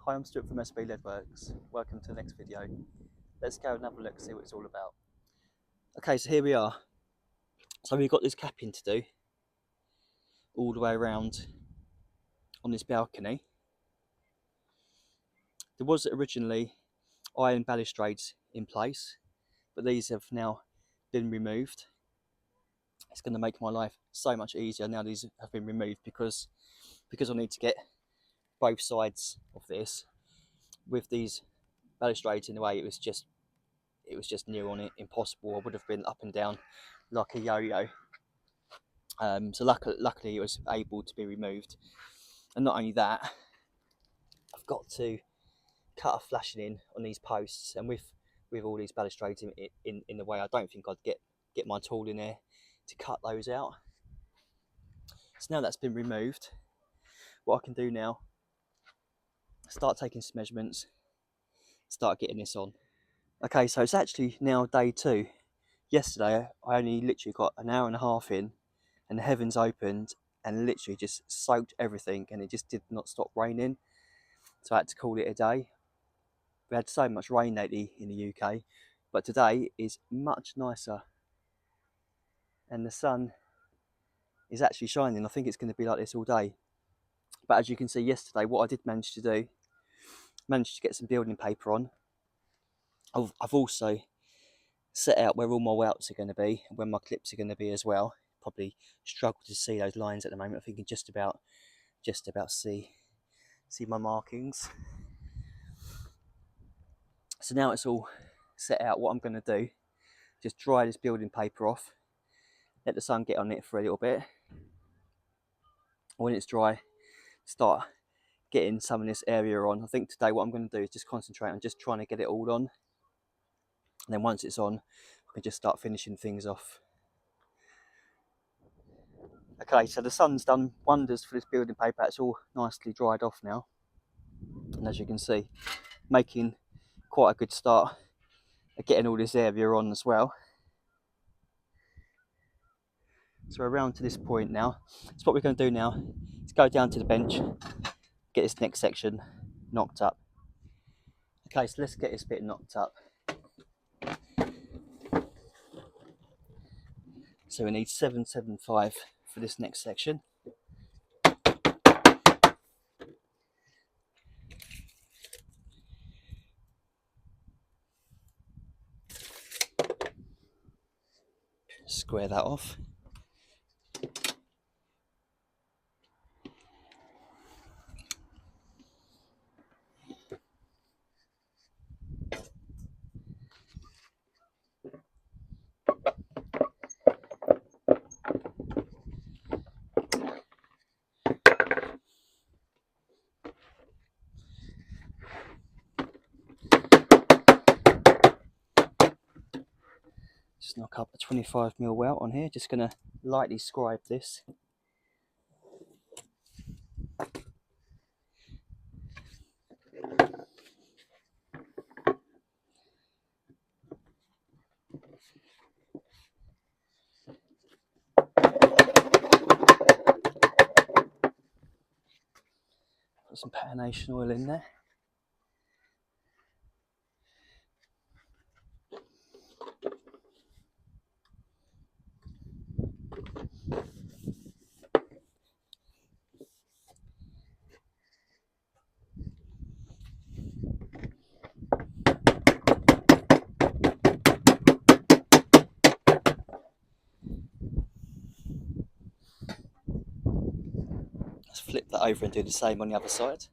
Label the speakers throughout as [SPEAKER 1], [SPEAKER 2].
[SPEAKER 1] Hi, I'm Stuart from SB Leadworks. Welcome to the next video. Let's go and have a look and see what it's all about. Okay, so here we are. So we've got this capping to do all the way around on this balcony. There was originally iron balustrades in place, but these have now been removed. It's going to make my life so much easier now these have been removed because I need to get both sides of this with these balustrades in the way. It was just near on it, impossible. I would have been up and down like a yo-yo. So luckily it was able to be removed. And not only that, I've got to cut a flashing in on these posts, and with all these balustrades in the way, I don't think I'd get my tool in there to cut those out. So now that's been removed, what I can do now, start taking some measurements, start getting this on. Okay, so it's actually now day 2. Yesterday I only literally got an hour and a half in, and the heavens opened and literally just soaked everything, and it just did not stop raining. So I had to call it a day. We had so much rain lately in the UK, but today is much nicer and the sun is actually shining. I think it's going to be like this all day. But as you can see, yesterday what I did manage to do, managed to get some building paper on. I've also set out where all my welts are going to be and where my clips are going to be as well. Probably struggle to see those lines at the moment. I think you can just about see my markings. So now it's all set out. What I'm going to do, just dry this building paper off, let the sun get on it for a little bit. When it's dry, start getting some of this area on. I think today what I'm going to do is just concentrate on just trying to get it all on. And then once it's on, I can just start finishing things off. Okay, so the sun's done wonders for this building paper. It's all nicely dried off now. And as you can see, making quite a good start at getting all this area on as well. So we're around to this point now. So what we're going to do now is go down to the bench, get this next section knocked up. Okay, so let's get this bit knocked up. So we need 775 for this next section. Square that off. Just knock up a 25mm welt on here. Just going to lightly scribe this. Put some patination oil in there. Let's flip that over and do the same on the other side.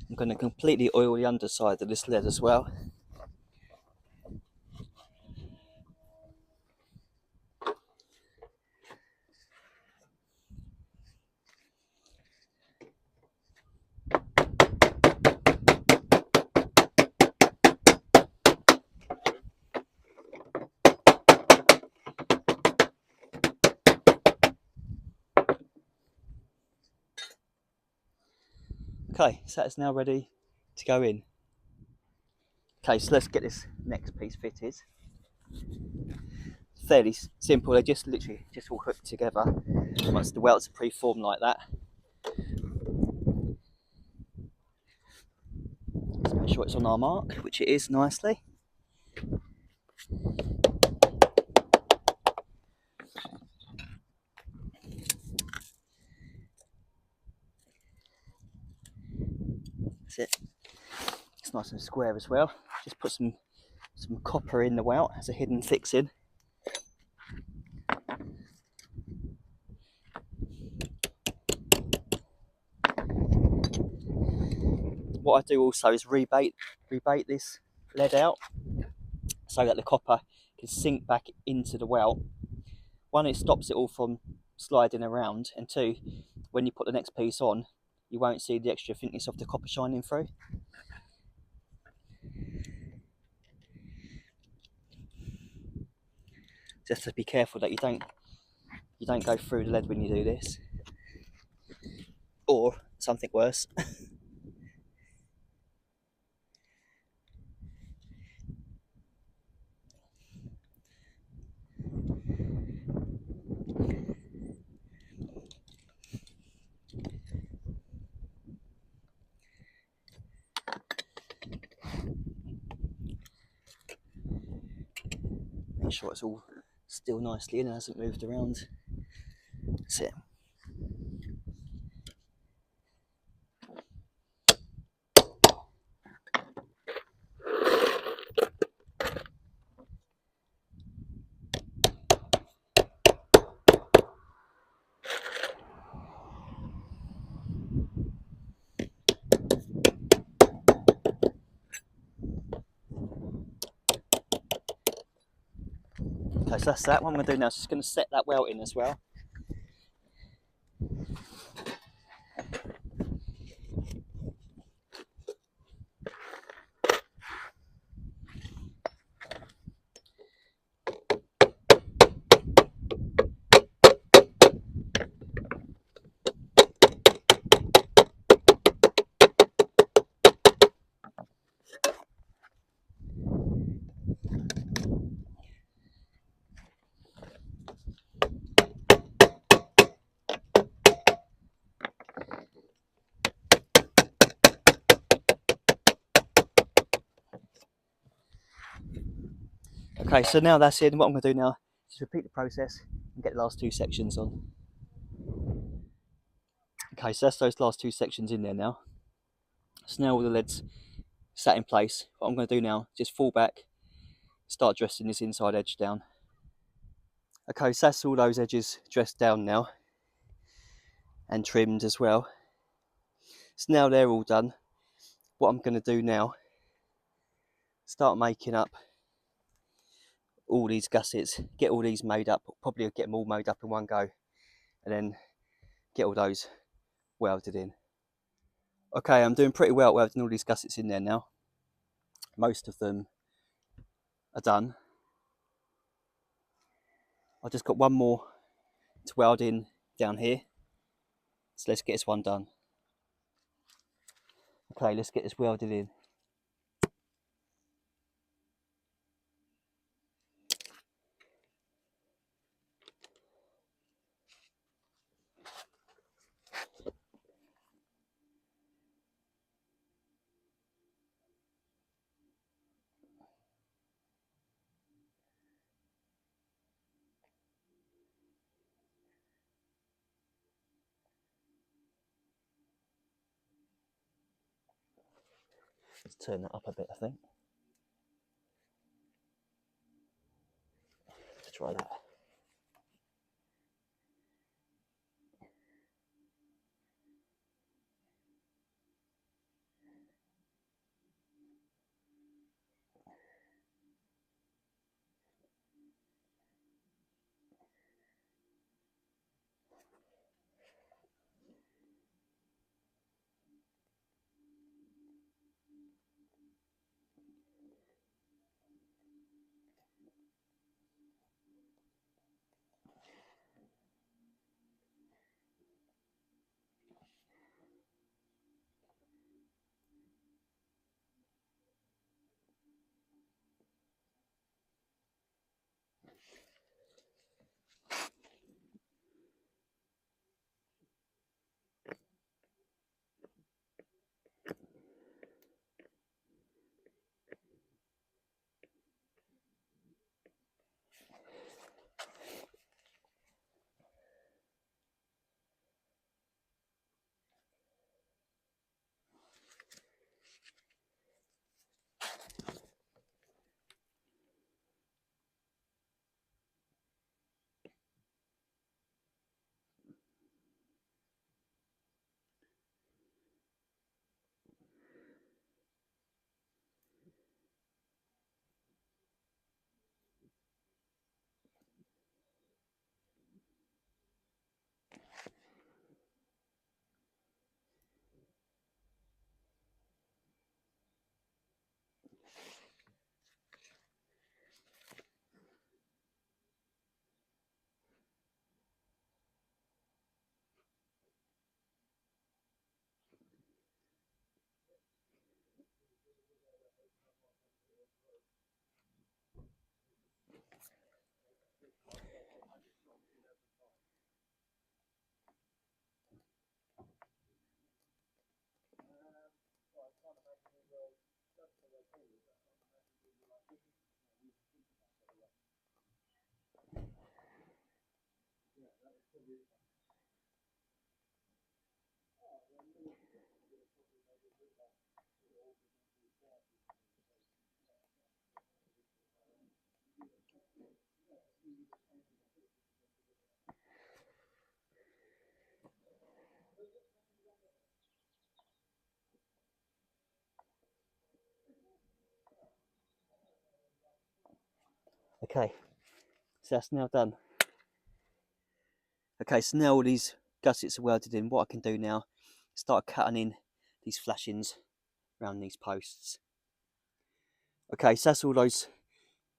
[SPEAKER 1] I'm going to completely oil the underside of this lead as well. Okay, so that's now ready to go in. Okay, so let's get this next piece fitted. Fairly simple, they just literally just all hooked together once the welts are pre-formed like that. Let's make sure it's on our mark, which it is nicely. That's it. It's nice and square as well. Just put some copper in the welt as a hidden fixing. What I do also is rebate this lead out so that the copper can sink back into the welt. One, it stops it all from sliding around, and two, when you put the next piece on, you won't see the extra thickness of the copper shining through. Just to be careful that you don't go through the lead when you do this, or something worse. Make sure it's all still nicely in and hasn't moved around. That's it. Okay, so that's that. What I'm going to do now is just going to set that welt in as well. Okay, so now that's in. What I'm going to do now is repeat the process and get the last two sections on. Okay, so that's those last two sections in there now. So now all the lead's sat in place. What I'm going to do now is just fall back, start dressing this inside edge down. Okay, so that's all those edges dressed down now and trimmed as well. So now they're all done. What I'm going to do now, start making up all these gussets, get all these made up, probably get them all made up in one go, and then get all those welded in. Okay, I'm doing pretty well welding all these gussets in there now. Most of them are done. I've just got one more to weld in down here. So let's get this one done. Okay, let's get this welded in. Let's turn that up a bit, I think. Let's try that. Okay, so that's now done. Okay, so now all these gussets are welded in. What I can do now is start cutting in these flashings around these posts. Okay, so that's all those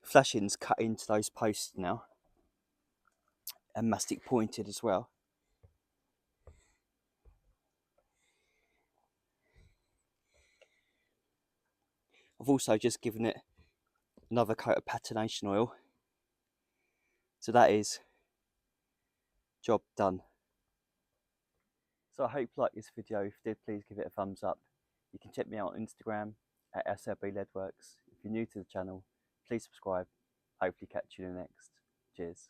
[SPEAKER 1] flashings cut into those posts now, and mastic pointed as well. I've also just given it another coat of patination oil. So that is job done. So I hope you liked this video. If you did, please give it a thumbs up. You can check me out on Instagram at SLB Leadworks. If you're new to the channel, please subscribe. Hopefully catch you in the next. Cheers.